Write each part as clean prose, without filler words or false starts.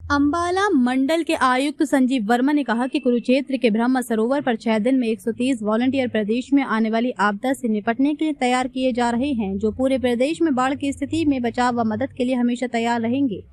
अंबाला मंडल के आयुक्त संजीव वर्मा ने कहा कि कुरुक्षेत्र के ब्रह्म सरोवर पर 6 दिन में 130 वॉलंटियर प्रदेश में आने वाली आपदा से निपटने के लिए तैयार किए जा रहे हैं, जो पूरे प्रदेश में बाढ़ की स्थिति में बचाव व मदद के लिए हमेशा तैयार रहेंगे।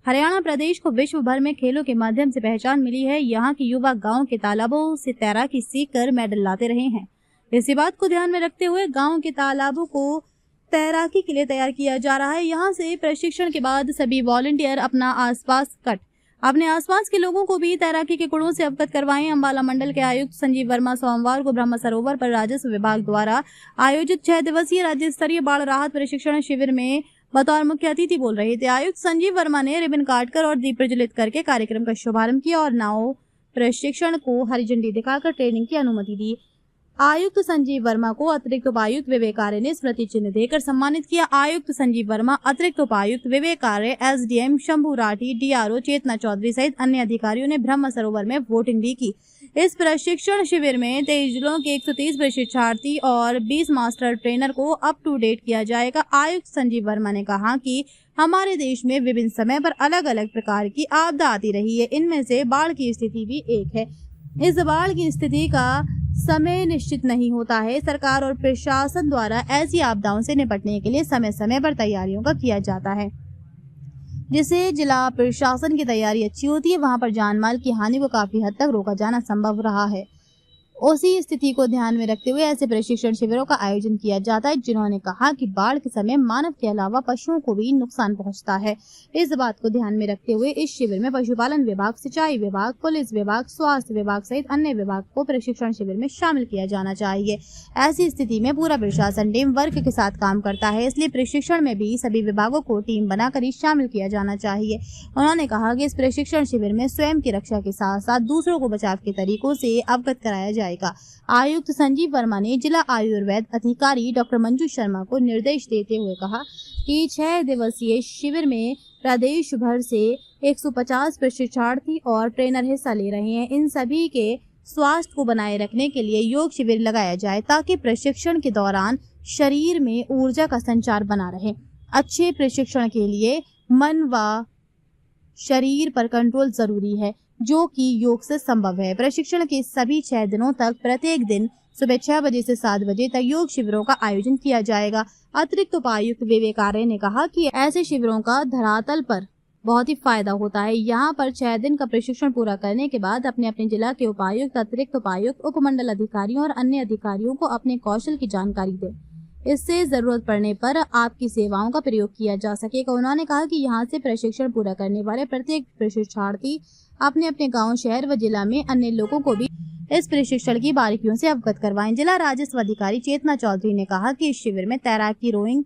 हरियाणा प्रदेश को विश्व भर में खेलों के माध्यम से पहचान मिली है। यहाँ के युवा गाँव के तालाबों से तैराकी सीख कर मेडल लाते रहे हैं। इसी बात को ध्यान में रखते हुए गाँव के तालाबों को तैराकी के लिए तैयार किया जा रहा है। यहाँ से प्रशिक्षण के बाद सभी वॉलंटियर अपने आसपास के लोगों को भी तैराकी के गुणों से अवगत करवाएं। अंबाला मंडल के आयुक्त संजीव वर्मा सोमवार को ब्रह्म सरोवर पर राजस्व विभाग द्वारा आयोजित 6 दिवसीय राज्य स्तरीय बाढ़ राहत प्रशिक्षण शिविर में बतौर मुख्य अतिथि बोल रहे थे। आयुक्त संजीव वर्मा ने रिबन काटकर और दीप प्रज्वलित करके कार्यक्रम का शुभारंभ किया और नाव प्रशिक्षण को हरी झंडी दिखाकर ट्रेनिंग की अनुमति दी। आयुक्त संजीव वर्मा को अतिरिक्त उपायुक्त विवेक आर्य ने स्मृति चिन्ह देकर सम्मानित किया। आयुक्त संजीव वर्मा, अतिरिक्त उपायुक्त विवेक आर्य, एसडीएम शंभू राठी, डीआरओ चेतना चौधरी सहित अन्य अधिकारियों ने ब्रह्म सरोवर में वोटिंग भी की। इस प्रशिक्षण शिविर में 23 जिलों के 130 प्रशिक्षणार्थी और 20 मास्टर ट्रेनर को अप टू डेट किया जाएगा। आयुक्त संजीव वर्मा ने कहा कि हमारे देश में विभिन्न समय पर अलग अलग प्रकार की आपदा आती रही है, इनमें से बाढ़ की स्थिति भी एक है। इस बाढ़ की स्थिति का समय निश्चित नहीं होता है। सरकार और प्रशासन द्वारा ऐसी आपदाओं से निपटने के लिए समय समय पर तैयारियों का किया जाता है, जिससे जिला प्रशासन की तैयारी अच्छी होती है। वहां पर जान माल की हानि को काफी हद तक रोका जाना संभव रहा है। उसी स्थिति को ध्यान में रखते हुए ऐसे प्रशिक्षण शिविरों का आयोजन किया जाता है। जिन्होंने कहा कि बाढ़ के समय मानव के अलावा पशुओं को भी नुकसान पहुंचता है। इस बात को ध्यान में रखते हुए इस शिविर में पशुपालन विभाग, सिंचाई विभाग, पुलिस विभाग, स्वास्थ्य विभाग सहित अन्य विभाग को प्रशिक्षण शिविर में शामिल किया जाना चाहिए। ऐसी स्थिति में पूरा प्रशासन टीम वर्क के साथ काम करता है, इसलिए प्रशिक्षण में भी सभी विभागों को टीम बनाकर ही शामिल किया जाना चाहिए। उन्होंने कहा कि इस प्रशिक्षण शिविर में स्वयं की रक्षा के साथ साथ दूसरों को बचाव के तरीकों से अवगत कराया जाएगा। आयुक्त संजीव वर्मा ने जिला आयुर्वेद अधिकारी डॉक्टर मंजू शर्मा को निर्देश देते हुए कहा कि 6 दिवसीय शिविर में प्रदेश भर से 150 प्रशिक्षणार्थी और ट्रेनर हिस्सा ले रहे हैं। इन सभी के स्वास्थ्य को बनाए रखने के लिए योग शिविर लगाया जाए, ताकि प्रशिक्षण के दौरान शरीर में ऊर्जा का संचार बना रहे। अच्छे प्रशिक्षण के लिए मन व शरीर पर कंट्रोल जरूरी है, जो कि योग से संभव है। प्रशिक्षण के सभी 6 दिनों तक प्रत्येक दिन सुबह 6 बजे से 7 बजे तक योग शिविरों का आयोजन किया जाएगा। अतिरिक्त उपायुक्त विवेक आर्य ने कहा कि ऐसे शिविरों का धरातल पर बहुत ही फायदा होता है। यहाँ पर 6 दिन का प्रशिक्षण पूरा करने के बाद अपने अपने जिला के उपायुक्त, अतिरिक्त उपायुक्त, उपमंडल अधिकारियों और अन्य अधिकारियों को अपने कौशल की जानकारी दें। इससे जरूरत पड़ने पर आपकी सेवाओं का प्रयोग किया जा सकेगा। उन्होंने कहा कि यहाँ से प्रशिक्षण पूरा करने वाले प्रत्येक प्रशिक्षणार्थी अपने अपने गांव, शहर व जिला में अन्य लोगों को भी इस प्रशिक्षण की बारीकियों से अवगत करवाएं। जिला राजस्व अधिकारी चेतना चौधरी ने कहा कि इस शिविर में तैराकी, रोइंग,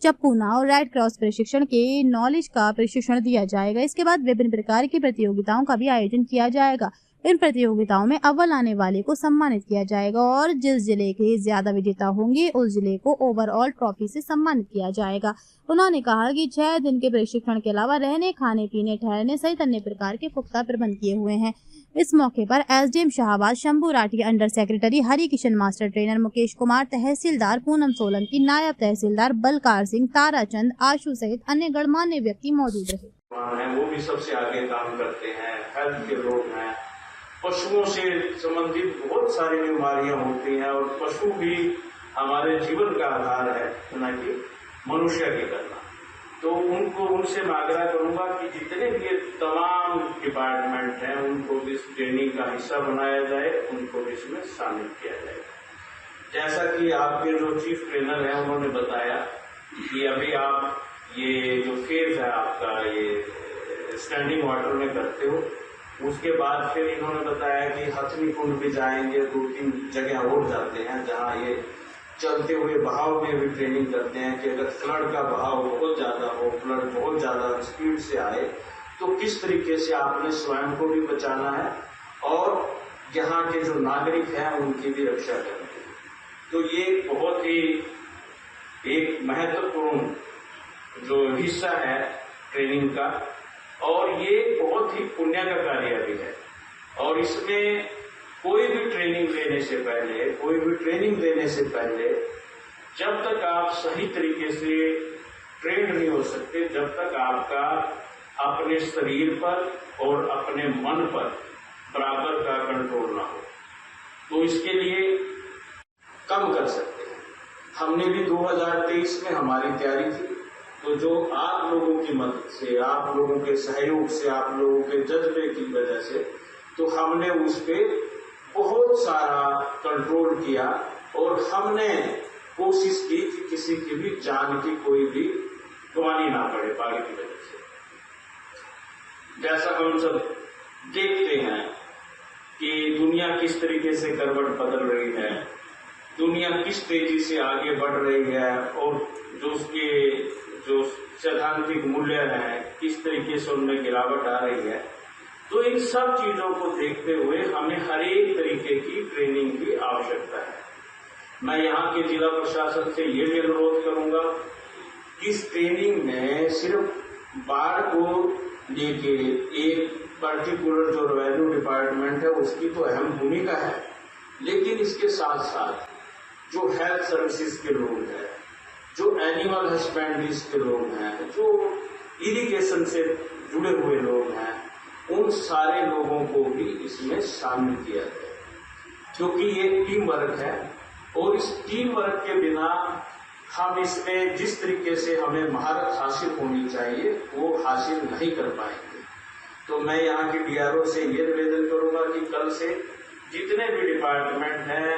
चप्पू नाव, रेड क्रॉस प्रशिक्षण के नॉलेज का प्रशिक्षण दिया जाएगा। इसके बाद विभिन्न प्रकार की प्रतियोगिताओं का भी आयोजन किया जाएगा। इन प्रतियोगिताओं में अव्वल आने वाले को सम्मानित किया जाएगा और जिस जिले के ज्यादा विजेता होंगे उस जिले को ओवरऑल ट्रॉफी से सम्मानित किया जाएगा। उन्होंने कहा कि 6 दिन के प्रशिक्षण के अलावा रहने, खाने, पीने, ठहरने सहित अन्य प्रकार के पुख्ता प्रबंध किए हुए हैं। इस मौके पर SDM Shahbad Shambhu Rathi, under secretary Hari Kishan, master trainer Mukesh Kumar, तहसीलदार पूनम सोलंकी, नायब तहसीलदार बलकार सिंह, ताराचंद, आशु सहित अन्य गणमान्य व्यक्ति मौजूद रहे। वो भी सबसे आगे काम करते हैं। हेल्थ के लोग हैं, पशुओं से संबंधित बहुत सारी बीमारियां होती हैं और पशु भी हमारे जीवन का आधार है, न कि मनुष्य की करना। तो उनसे मैं आग्रह करूंगा कि जितने भी तमाम डिपार्टमेंट हैं उनको भी इस ट्रेनिंग का हिस्सा बनाया जाए, उनको भी इसमें शामिल किया जाए। जैसा कि आपके जो चीफ ट्रेनर हैं उन्होंने बताया कि अभी आप ये जो फेज है आपका, ये स्टैंडिंग वाटर में करते हो, उसके बाद फिर इन्होंने बताया कि हथनी कुंड भी जाएंगे, 2-3 जगह और जाते हैं जहां ये चलते हुए बहाव में भी ट्रेनिंग करते हैं कि अगर फ्लड का बहाव बहुत ज्यादा हो, फ्लड बहुत ज्यादा स्पीड से आए, तो किस तरीके से आपने स्वयं को भी बचाना है और यहाँ के जो नागरिक हैं उनकी भी रक्षा करनी है। तो ये बहुत ही एक महत्वपूर्ण जो हिस्सा है ट्रेनिंग का, और ये बहुत ही पुण्य का कार्य भी है। और इसमें कोई भी ट्रेनिंग लेने से पहले जब तक आप सही तरीके से ट्रेंड नहीं हो सकते, जब तक आपका अपने शरीर पर और अपने मन पर बराबर का कंट्रोल ना हो, तो इसके लिए कम कर सकते हैं। हमने भी 2023 में हमारी तैयारी थी, तो जो आप लोगों की मदद से, आप लोगों के सहयोग से, आप लोगों के जज्बे की वजह से, तो हमने उस पे बहुत सारा कंट्रोल किया और हमने कोशिश की कि किसी की भी जान की कोई भी गंवानी ना पड़े पानी की वजह से। जैसा हम सब देखते हैं कि दुनिया किस तरीके से करवट बदल रही है, दुनिया किस तेजी से आगे बढ़ रही है और जो सैद्धांतिक मूल्य है किस तरीके से उनमें गिरावट आ रही है, तो इन सब चीजों को देखते हुए हमें हर एक तरीके की ट्रेनिंग की आवश्यकता है। मैं यहाँ के जिला प्रशासन से ये भी अनुरोध करूंगा कि इस ट्रेनिंग में सिर्फ बाढ़ को लेके एक पर्टिकुलर जो रेवेन्यू डिपार्टमेंट है उसकी तो अहम भूमिका है, लेकिन इसके साथ साथ जो हेल्थ सर्विसेज के लोग हैं, जो एनिमल हस्बेंड्रीज के लोग हैं, जो इरिगेशन से जुड़े हुए लोग हैं, उन सारे लोगों को भी इसमें शामिल किया जाए, क्योंकि ये टीम वर्क है और इस टीम वर्क के बिना हम इसमें जिस तरीके से हमें महारत हासिल होनी चाहिए वो हासिल नहीं कर पाएंगे। तो मैं यहाँ के डीआरओ से ये निवेदन करूंगा कि कल से जितने भी डिपार्टमेंट हैं